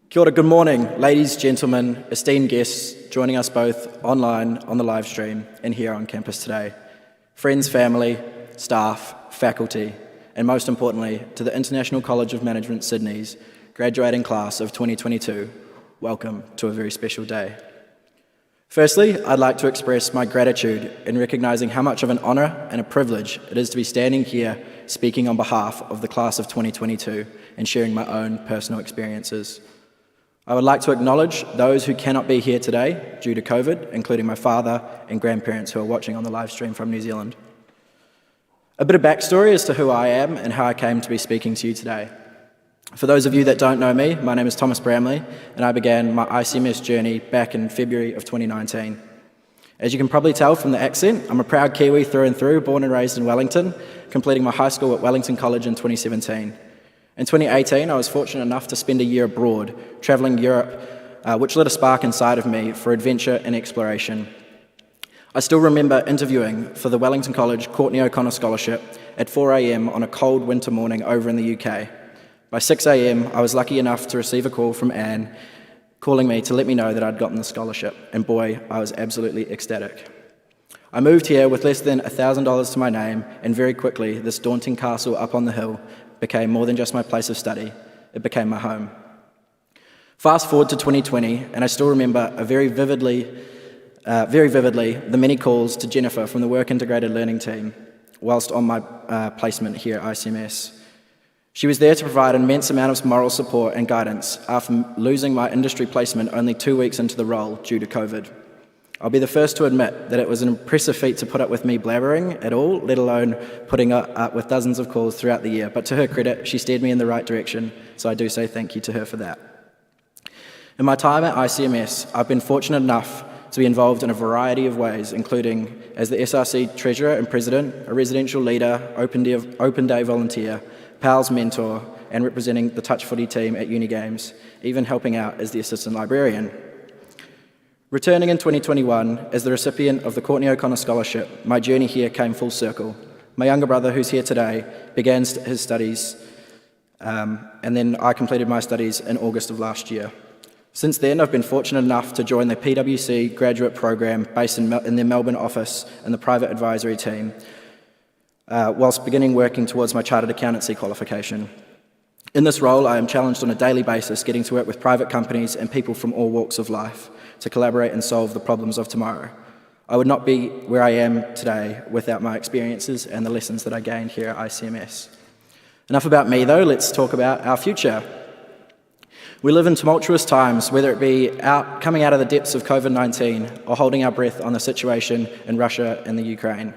Kia ora, good morning, ladies, gentlemen, esteemed guests joining us both online on the live stream and here on campus today. Friends, family, staff, faculty, and most importantly, to the International College of Management Sydney's graduating class of 2022, welcome to a very special day. Firstly, I'd like to express my gratitude in recognising how much of an honour and a privilege it is to be standing here speaking on behalf of the class of 2022 and sharing my own personal experiences. I would like to acknowledge those who cannot be here today due to COVID, including my father and grandparents who are watching on the live stream from New Zealand. A bit of backstory as to who I am and how I came to be speaking to you today. For those of you that don't know me, my name is Thomas Bramley, and I began my ICMS journey back in February of 2019. As you can probably tell from the accent, I'm a proud Kiwi through and through, born and raised in Wellington, completing my high school at Wellington College in 2017. In 2018, I was fortunate enough to spend a year abroad, travelling Europe, which lit a spark inside of me for adventure and exploration. I still remember interviewing for the Wellington College Courtney O'Connor Scholarship at 4 a.m. on a cold winter morning over in the UK. By 6 a.m, I was lucky enough to receive a call from Anne, calling me to let me know that I'd gotten the scholarship, and boy, I was absolutely ecstatic. I moved here with less than $1,000 to my name, and very quickly, this daunting castle up on the hill became more than just my place of study, it became my home. Fast forward to 2020, and I still remember very vividly, the many calls to Jennifer from the Work Integrated Learning team whilst on my placement here at ICMS. She was there to provide an immense amount of moral support and guidance after losing my industry placement only 2 weeks into the role due to COVID. I'll be the first to admit that it was an impressive feat to put up with me blabbering at all, let alone putting up with dozens of calls throughout the year. But to her credit, she steered me in the right direction, so I do say thank you to her for that. In my time at ICMS, I've been fortunate enough to be involved in a variety of ways, including as the SRC Treasurer and President, a residential leader, open day volunteer, PALS mentor, and representing the touch footy team at Uni Games, even helping out as the assistant librarian. Returning in 2021 as the recipient of the Courtney O'Connor Scholarship, my journey here came full circle. My younger brother, who's here today, began his studies, and then I completed my studies in August of last year. Since then, I've been fortunate enough to join the PwC graduate program based in their Melbourne office and the private advisory team, whilst beginning working towards my chartered accountancy qualification. In this role, I am challenged on a daily basis getting to work with private companies and people from all walks of life to collaborate and solve the problems of tomorrow. I would not be where I am today without my experiences and the lessons that I gained here at ICMS. Enough about me though, let's talk about our future. We live in tumultuous times, whether it be coming out of the depths of COVID-19 or holding our breath on the situation in Russia and the Ukraine.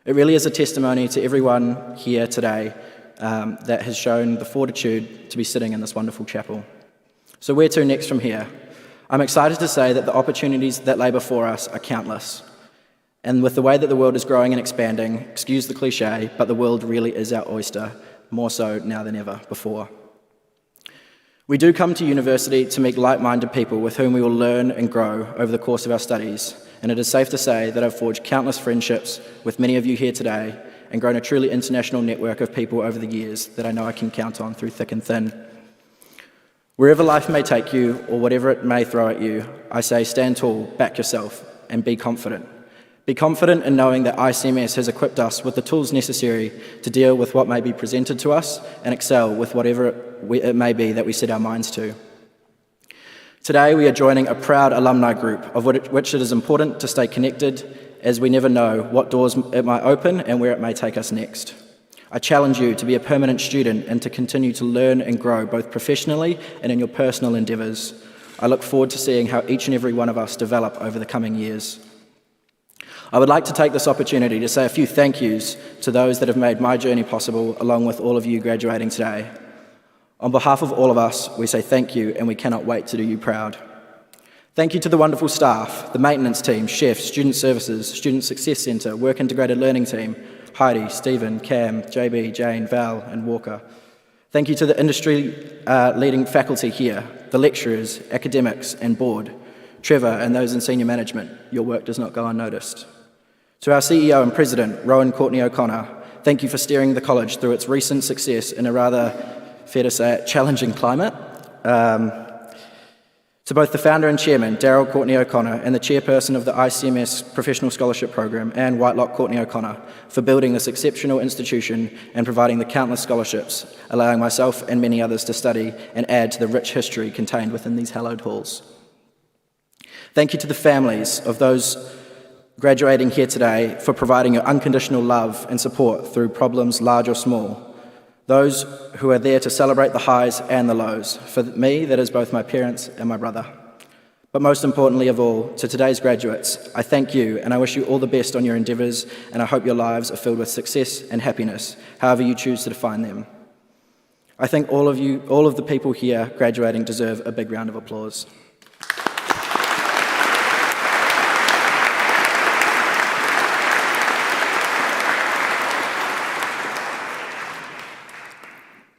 It really is a testimony to everyone here today that has shown the fortitude to be sitting in this wonderful chapel. So where to next from here? I'm excited to say that the opportunities that lay before us are countless. And with the way that the world is growing and expanding, excuse the cliche, but the world really is our oyster, more so now than ever before. We do come to university to meet like-minded people with whom we will learn and grow over the course of our studies, and it is safe to say that I've forged countless friendships with many of you here today and grown a truly international network of people over the years that I know I can count on through thick and thin. Wherever life may take you or whatever it may throw at you, I say stand tall, back yourself, and be confident. Be confident in knowing that ICMS has equipped us with the tools necessary to deal with what may be presented to us and excel with whatever it may be that we set our minds to. Today we are joining a proud alumni group of which it is important to stay connected as we never know what doors it might open and where it may take us next. I challenge you to be a permanent student and to continue to learn and grow both professionally and in your personal endeavours. I look forward to seeing how each and every one of us develop over the coming years. I would like to take this opportunity to say a few thank yous to those that have made my journey possible, along with all of you graduating today. On behalf of all of us, we say thank you, and we cannot wait to do you proud. Thank you to the wonderful staff, the maintenance team, chefs, student services, Student Success Centre, Work Integrated Learning team, Heidi, Stephen, Cam, JB, Jane, Val, and Walker. Thank you to the industry-leading faculty here, the lecturers, academics, and board, Trevor, and those in senior management. Your work does not go unnoticed. To our CEO and President, Rowan Courtney O'Connor, thank you for steering the college through its recent success in a rather, fair to say it, challenging climate. To both the founder and chairman, Daryl Courtney O'Connor, and the chairperson of the ICMS Professional Scholarship Program, Anne Whitelock Courtney O'Connor, for building this exceptional institution and providing the countless scholarships, allowing myself and many others to study and add to the rich history contained within these hallowed halls. Thank you to the families of those graduating here today for providing your unconditional love and support through problems large or small. Those who are there to celebrate the highs and the lows. For me, that is both my parents and my brother. But most importantly of all, to today's graduates, I thank you and I wish you all the best on your endeavours, and I hope your lives are filled with success and happiness, however you choose to define them. I think all of the people here graduating deserve a big round of applause.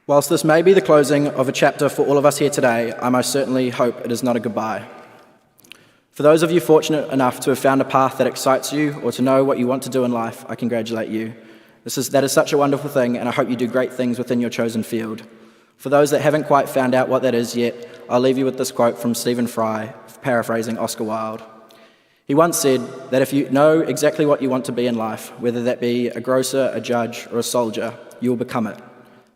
Whilst this may be the closing of a chapter for all of us here today, I most certainly hope it is not a goodbye. For those of you fortunate enough to have found a path that excites you or to know what you want to do in life, I congratulate you. That is such a wonderful thing, and I hope you do great things within your chosen field. For those that haven't quite found out what that is yet, I'll leave you with this quote from Stephen Fry, paraphrasing Oscar Wilde. He once said that if you know exactly what you want to be in life, whether that be a grocer, a judge, or a soldier, you will become it.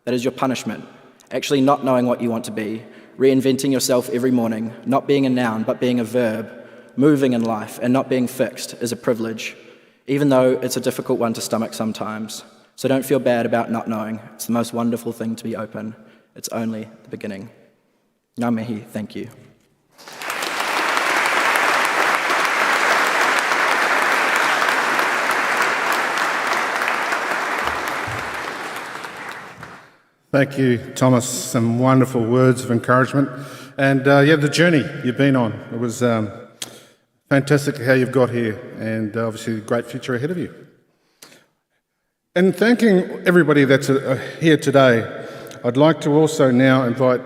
That is your punishment. Actually not knowing what you want to be, reinventing yourself every morning, not being a noun but being a verb, moving in life and not being fixed is a privilege, even though it's a difficult one to stomach sometimes. So don't feel bad about not knowing. It's the most wonderful thing to be open. It's only the beginning. Ngā mihi, thank you. Thank you, Thomas. Some wonderful words of encouragement. And the journey you've been on. It was fantastic how you've got here, and obviously a great future ahead of you. And thanking everybody that's here today, I'd like to also now invite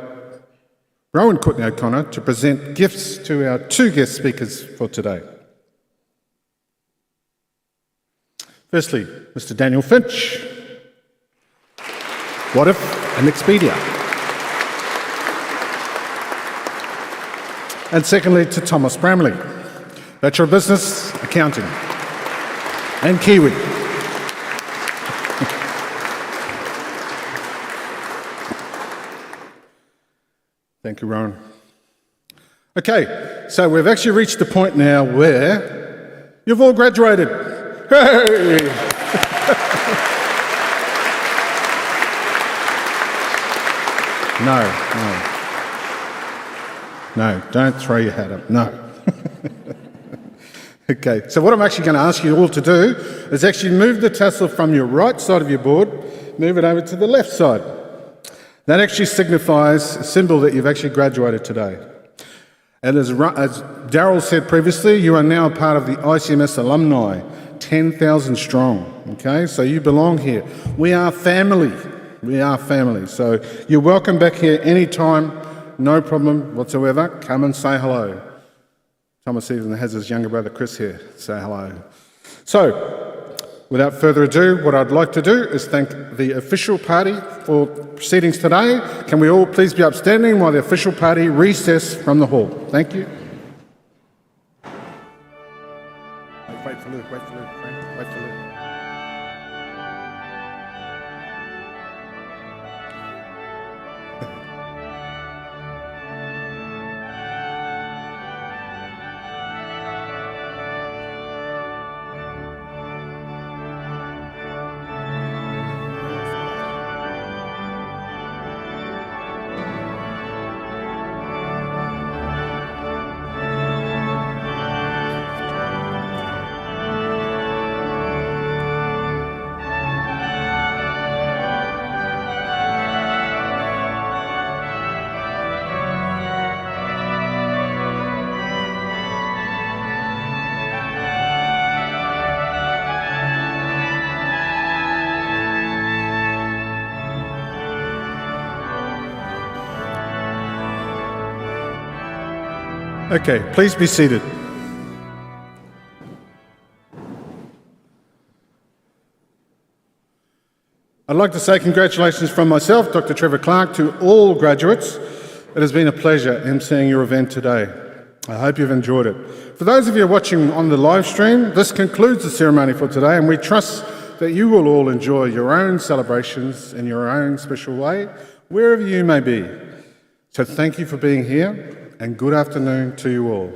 Rowan Courtney O'Connor to present gifts to our two guest speakers for today. Firstly, Mr. Daniel Finch. What if an Expedia? And secondly, to Thomas Bramley, Bachelor of Business, Accounting, and Kiwi. Thank you, Rowan. Okay, so we've actually reached the point now where you've all graduated. Hey! No, don't throw your hat up, no. Okay, so what I'm actually going to ask you all to do is actually move the tassel from your right side of your board, move it over to the left side. That actually signifies a symbol that you've actually graduated today. And as Darryl said previously, you are now part of the ICMS alumni, 10,000 strong, okay? So you belong here. We are family. We are family. So you're welcome back here anytime, no problem whatsoever. Come and say hello. Thomas even has his younger brother Chris here. Say hello. So, without further ado, what I'd like to do is thank the official party for proceedings today. Can we all please be upstanding while the official party recess from the hall? Thank you. Wait for Luke, wait for Luke, wait for Luke. Okay, please be seated. I'd like to say congratulations from myself, Dr. Trevor Clark, to all graduates. It has been a pleasure emceeing your event today. I hope you've enjoyed it. For those of you watching on the live stream, this concludes the ceremony for today, and we trust that you will all enjoy your own celebrations in your own special way, wherever you may be. So thank you for being here, and good afternoon to you all.